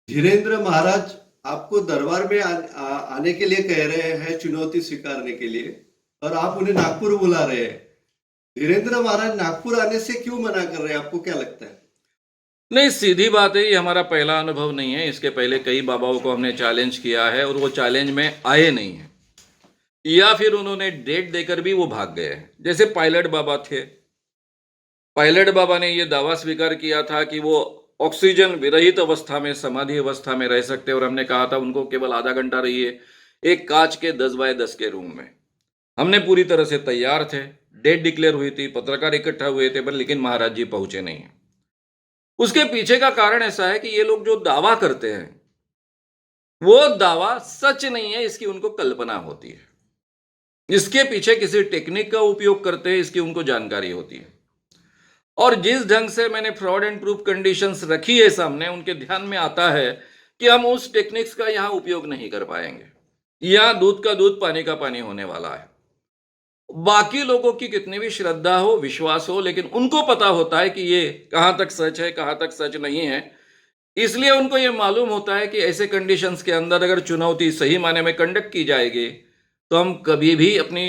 धीरेन्द्र महाराज आपको दरबार में आने के लिए कह रहे हैं, चुनौती स्वीकारने के लिए, और आप उन्हें नागपुर बुला रहे हैं। धीरेन्द्र महाराज नागपुर आने से क्यों मना कर रहे हैं, आपको क्या लगता है? नहीं, सीधी बात है, ये हमारा पहला अनुभव नहीं है। इसके पहले कई बाबाओं को हमने चैलेंज किया है और वो चैलेंज में आए नहीं हैं, या फिर उन्होंने डेट देकर भी वो भाग गए हैं। जैसे पायलट बाबा थे, पायलट बाबा ने ये दावा स्वीकार किया था कि वो ऑक्सीजन विरहित अवस्था में, समाधि अवस्था में रह सकते, और हमने कहा था उनको केवल आधा घंटा रहिए एक कांच के 10 बाय 10 के रूम में। हमने पूरी तरह से तैयार थे, डेट डिक्लेयर हुई थी, पत्रकार इकट्ठा हुए थे, पर लेकिन महाराज जी पहुंचे नहीं हैं। उसके पीछे का कारण ऐसा है कि ये लोग जो दावा करते हैं वो दावा सच नहीं है, इसकी उनको कल्पना होती है। इसके पीछे किसी टेक्निक का उपयोग करते हैं, इसकी उनको जानकारी होती है। और जिस ढंग से मैंने फ्रॉड एंड प्रूफ कंडीशंस रखी है सामने, उनके ध्यान में आता है कि हम उस टेक्निक्स का यहां उपयोग नहीं कर पाएंगे। यहां दूध का दूध, पानी का पानी होने वाला है। बाकी लोगों की कितनी भी श्रद्धा हो, विश्वास हो, लेकिन उनको पता होता है कि ये कहां तक सच है, कहां तक सच नहीं है। इसलिए उनको ये मालूम होता है कि ऐसे कंडीशंस के अंदर अगर चुनौती सही मायने में कंडक्ट की जाएगी तो हम कभी भी अपनी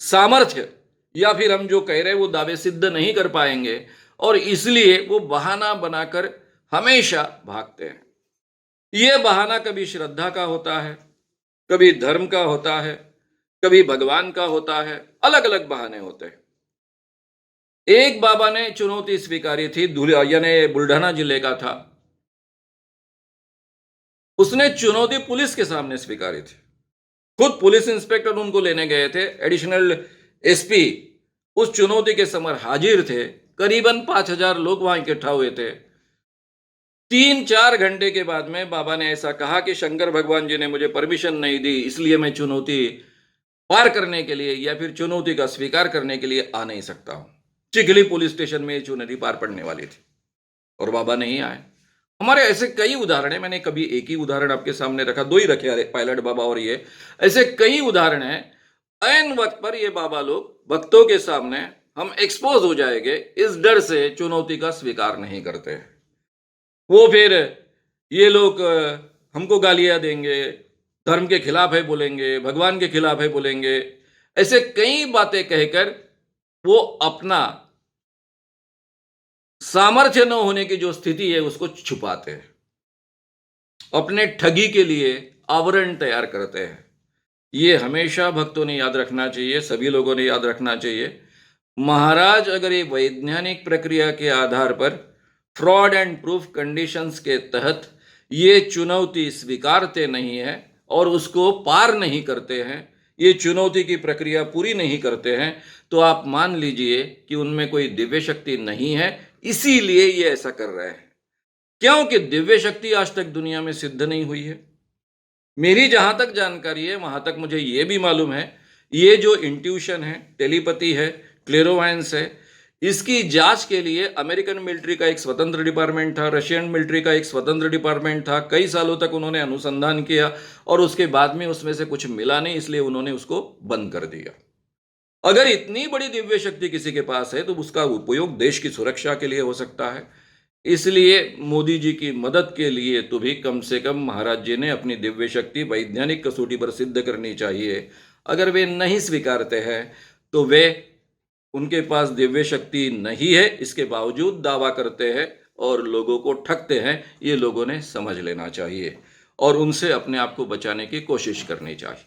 सामर्थ्य या फिर हम जो कह रहे हैं वो दावे सिद्ध नहीं कर पाएंगे, और इसलिए वो बहाना बनाकर हमेशा भागते हैं। ये बहाना कभी श्रद्धा का होता है, कभी धर्म का होता है, कभी भगवान का होता है, अलग अलग बहाने होते हैं। एक बाबा ने चुनौती स्वीकारी थी, यानी बुल्ढाना जिले का था। उसने चुनौती पुलिस के सामने स्वीकारी थी। खुद पुलिस इंस्पेक्टर उनको लेने गए थे, एडिशनल एसपी उस चुनौती के समर हाजिर थे। करीबन 5,000 लोग वहां इकट्ठा हुए थे। 3-4 घंटे के बाद में बाबा ने ऐसा कहा कि शंकर भगवान जी ने मुझे परमिशन नहीं दी, इसलिए मैं चुनौती पार करने के लिए या फिर चुनौती का स्वीकार करने के लिए आ नहीं सकता हूं। चिखली पुलिस स्टेशन में चुनौती पार पड़ने वाली थी और बाबा नहीं आए। हमारे ऐसे कई उदाहरण है, मैंने कभी एक ही उदाहरण आपके सामने रखा, 2 ही रखे, पायलट बाबा और ये। ऐसे कई उदाहरण हैं। ऐन वक्त पर ये बाबा लोग भक्तों के सामने हम एक्सपोज हो जाएंगे, इस डर से चुनौती का स्वीकार नहीं करते। वो फिर ये लोग हमको गालियां देंगे, धर्म के खिलाफ है बोलेंगे, भगवान के खिलाफ है बोलेंगे। ऐसे कई बातें कहकर वो अपना सामर्थ्य न होने की जो स्थिति है उसको छुपाते हैं, अपने ठगी के लिए आवरण तैयार करते हैं। ये हमेशा भक्तों ने याद रखना चाहिए, सभी लोगों ने याद रखना चाहिए। महाराज अगर ये वैज्ञानिक प्रक्रिया के आधार पर फ्रॉड एंड प्रूफ कंडीशंस के तहत ये चुनौती स्वीकारते नहीं है और उसको पार नहीं करते हैं, ये चुनौती की प्रक्रिया पूरी नहीं करते हैं, तो आप मान लीजिए कि उनमें कोई दिव्य शक्ति नहीं है, इसीलिए ये ऐसा कर रहे हैं। क्योंकि दिव्य शक्ति आज तक दुनिया में सिद्ध नहीं हुई है। मेरी जहां तक जानकारी है वहां तक मुझे ये भी मालूम है, ये जो इंट्यूशन है, टेलीपैथी है, क्लेरोवायंस है, इसकी जांच के लिए अमेरिकन मिलिट्री का एक स्वतंत्र डिपार्टमेंट था, रशियन मिलिट्री का एक स्वतंत्र डिपार्टमेंट था। कई सालों तक उन्होंने अनुसंधान किया और उसके बाद में उसमें से कुछ मिला नहीं, इसलिए उन्होंने उसको बंद कर दिया। अगर इतनी बड़ी दिव्य शक्ति किसी के पास है तो उसका उपयोग देश की सुरक्षा के लिए हो सकता है। इसलिए मोदी जी की मदद के लिए तो भी कम से कम महाराज जी ने अपनी दिव्य शक्ति वैज्ञानिक कसौटी पर सिद्ध करनी चाहिए। अगर वे नहीं स्वीकारते हैं तो वे, उनके पास दिव्य शक्ति नहीं है, इसके बावजूद दावा करते हैं और लोगों को ठगते हैं। ये लोगों ने समझ लेना चाहिए और उनसे अपने आप को बचाने की कोशिश करनी चाहिए।